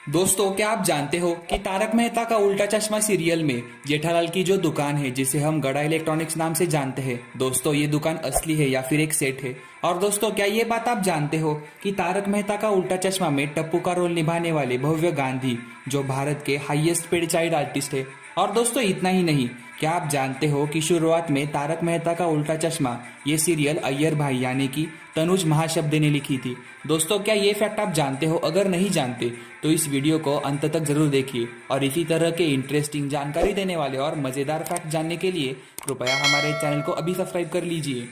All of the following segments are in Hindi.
दोस्तों, क्या आप जानते हो कि तारक मेहता का उल्टा चश्मा सीरियल में जेठालाल की जो दुकान है जिसे हम गड़ा इलेक्ट्रॉनिक्स नाम से जानते हैं, दोस्तों ये दुकान असली है या फिर एक सेट है। और दोस्तों, क्या ये बात आप जानते हो कि तारक मेहता का उल्टा चश्मा में टप्पू का रोल निभाने वाले भव्य गांधी जो भारत के हाईएस्ट पेड चाइल्ड आर्टिस्ट है। और दोस्तों इतना ही नहीं, क्या आप जानते हो कि शुरुआत में तारक मेहता का उल्टा चश्मा ये सीरियल अय्यर भाई यानी कि तनुज महाशब्द ने लिखी थी। दोस्तों, क्या ये फैक्ट आप जानते हो? अगर नहीं जानते तो इस वीडियो को अंत तक जरूर देखिए और इसी तरह के इंटरेस्टिंग जानकारी देने वाले और मजेदार फैक्ट जानने के लिए कृपया हमारे चैनल को अभी सब्सक्राइब कर लीजिए।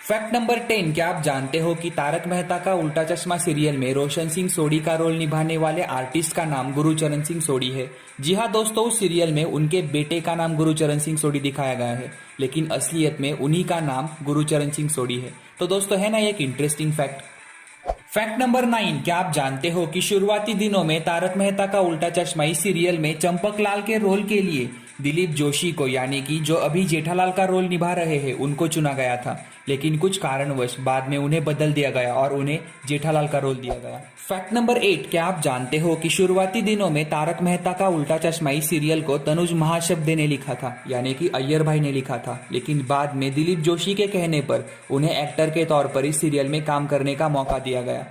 फैक्ट नंबर 10, क्या आप जानते हो कि तारक मेहता का उल्टा चश्मा सीरियल में रोशन सिंह सोढ़ी का रोल निभाने वाले आर्टिस्ट का नाम गुरुचरण सिंह सोढ़ी है। जी हाँ दोस्तों, उस सीरियल में उनके बेटे का नाम गुरुचरण सिंह सोढ़ी दिखाया गया है, लेकिन असलियत में उन्हीं का नाम गुरुचरण सिंह सोढ़ी है। तो दोस्तों, है ना एक इंटरेस्टिंग फैक्ट। फैक्ट नंबर 9, क्या आप जानते हो कि शुरुआती दिनों में तारक मेहता का उल्टा चश्मा इस सीरियल में चंपकलाल के रोल के लिए दिलीप जोशी को यानी कि जो अभी जेठालाल का रोल निभा रहे हैं उनको चुना गया था, लेकिन कुछ कारणवश बाद में उन्हें बदल दिया गया और उन्हें जेठालाल का रोल दिया गया। फैक्ट नंबर 8, क्या आप जानते हो कि शुरुआती दिनों में तारक मेहता का उल्टा चश्मा इस सीरियल को तनुज महाशब्द ने लिखा था यानी कि अय्यर भाई ने लिखा था, लेकिन बाद में दिलीप जोशी के कहने पर उन्हें एक्टर के तौर पर इस सीरियल में काम करने का मौका दिया गया।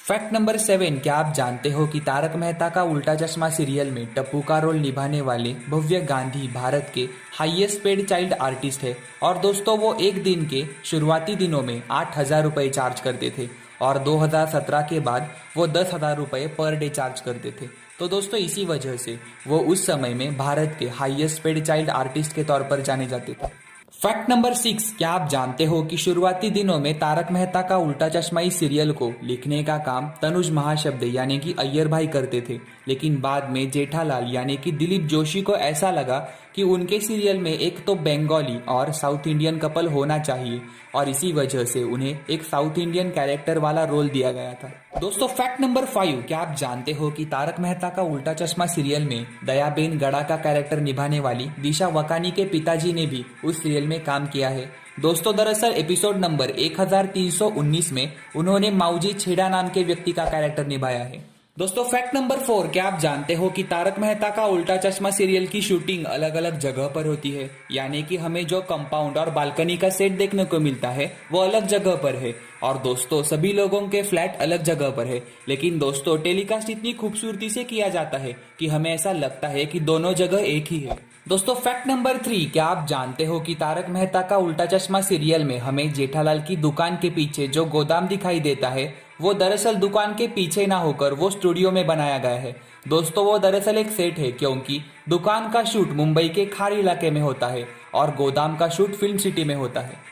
फैक्ट नंबर 7, क्या आप जानते हो कि तारक मेहता का उल्टा चश्मा सीरियल में टप्पू का रोल निभाने वाले भव्य गांधी भारत के हाईएस्ट पेड चाइल्ड आर्टिस्ट है। और दोस्तों, वो एक दिन के शुरुआती दिनों में 8,000 रुपये चार्ज करते थे और 2017 के बाद वो 10,000 रुपये पर डे चार्ज करते थे। तो दोस्तों, इसी वजह से वो उस समय में भारत के हाईएस्ट पेड चाइल्ड आर्टिस्ट के तौर पर जाने जाते थे। फैक्ट नंबर 6, क्या आप जानते हो कि शुरुआती दिनों में तारक मेहता का उल्टा चश्मा इस सीरियल को लिखने का काम तनुज महाशब्द यानी कि अय्यर भाई करते थे, लेकिन बाद में जेठालाल यानी कि दिलीप जोशी को ऐसा लगा कि उनके सीरियल में एक तो बंगाली और साउथ इंडियन कपल होना चाहिए और इसी वजह से उन्हें एक साउथ इंडियन कैरेक्टर वाला रोल दिया गया था। दोस्तों, फैक्ट नंबर 5, क्या आप जानते हो कि तारक मेहता का उल्टा चश्मा सीरियल में दयाबेन गड़ा का कैरेक्टर निभाने वाली दिशा वकानी के पिताजी ने भी उस सीरियल में काम किया है। दोस्तों, दरअसल एपिसोड नंबर 1319 में उन्होंने माऊजी छेड़ा नाम के व्यक्ति का कैरेक्टर निभाया है। दोस्तों, फैक्ट नंबर 4, क्या आप जानते हो कि तारक मेहता का उल्टा चश्मा सीरियल की शूटिंग अलग अलग जगह पर होती है, यानी कि हमें जो कंपाउंड और बालकनी का सेट देखने को मिलता है वो अलग जगह पर है और दोस्तों सभी लोगों के फ्लैट अलग जगह पर है, लेकिन दोस्तों टेलीकास्ट इतनी खूबसूरती से किया जाता है कि हमें ऐसा लगता है कि दोनों जगह एक ही है। दोस्तों, फैक्ट नंबर 3, क्या आप जानते हो कि तारक मेहता का उल्टा चश्मा सीरियल में हमें जेठालाल की दुकान के पीछे जो गोदाम दिखाई देता है वो दरअसल दुकान के पीछे ना होकर वो स्टूडियो में बनाया गया है। दोस्तों, वो दरअसल एक सेट है क्योंकि दुकान का शूट मुंबई के खार इलाके में होता है और गोदाम का शूट फिल्म सिटी में होता है।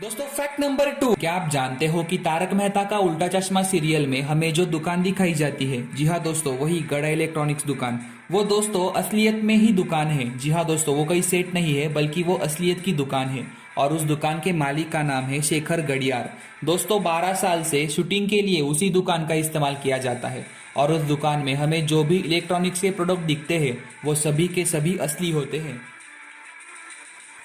दोस्तों, फैक्ट नंबर 2, क्या आप जानते हो कि तारक मेहता का उल्टा चश्मा सीरियल में हमें जो दुकान दिखाई जाती है, जी हाँ दोस्तों, वही गड़ा इलेक्ट्रॉनिक्स दुकान, वो दोस्तों असलियत में ही दुकान है। जी हाँ दोस्तों, वो कोई सेट नहीं है बल्कि वो असलियत की दुकान है और उस दुकान के मालिक का नाम है शेखर गडियार। दोस्तों, 12 साल से शूटिंग के लिए उसी दुकान का इस्तेमाल किया जाता है और उस दुकान में हमें जो भी इलेक्ट्रॉनिक्स के प्रोडक्ट दिखते हैं वो सभी के सभी असली होते हैं।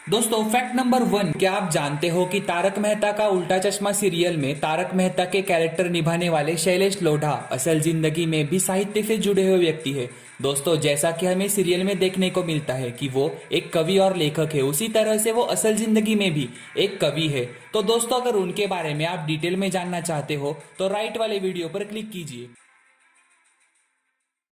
दोस्तों, फैक्ट नंबर 1, क्या आप जानते हो कि तारक मेहता का उल्टा चश्मा सीरियल में तारक मेहता के कैरेक्टर निभाने वाले शैलेश लोढ़ा असल जिंदगी में भी साहित्य से जुड़े हुए व्यक्ति है। दोस्तों, जैसा कि हमें सीरियल में देखने को मिलता है कि वो एक कवि और लेखक है, उसी तरह से वो असल जिंदगी में भी एक कवि है। तो दोस्तों, अगर उनके बारे में आप डिटेल में जानना चाहते हो तो राइट वाले वीडियो पर क्लिक कीजिए।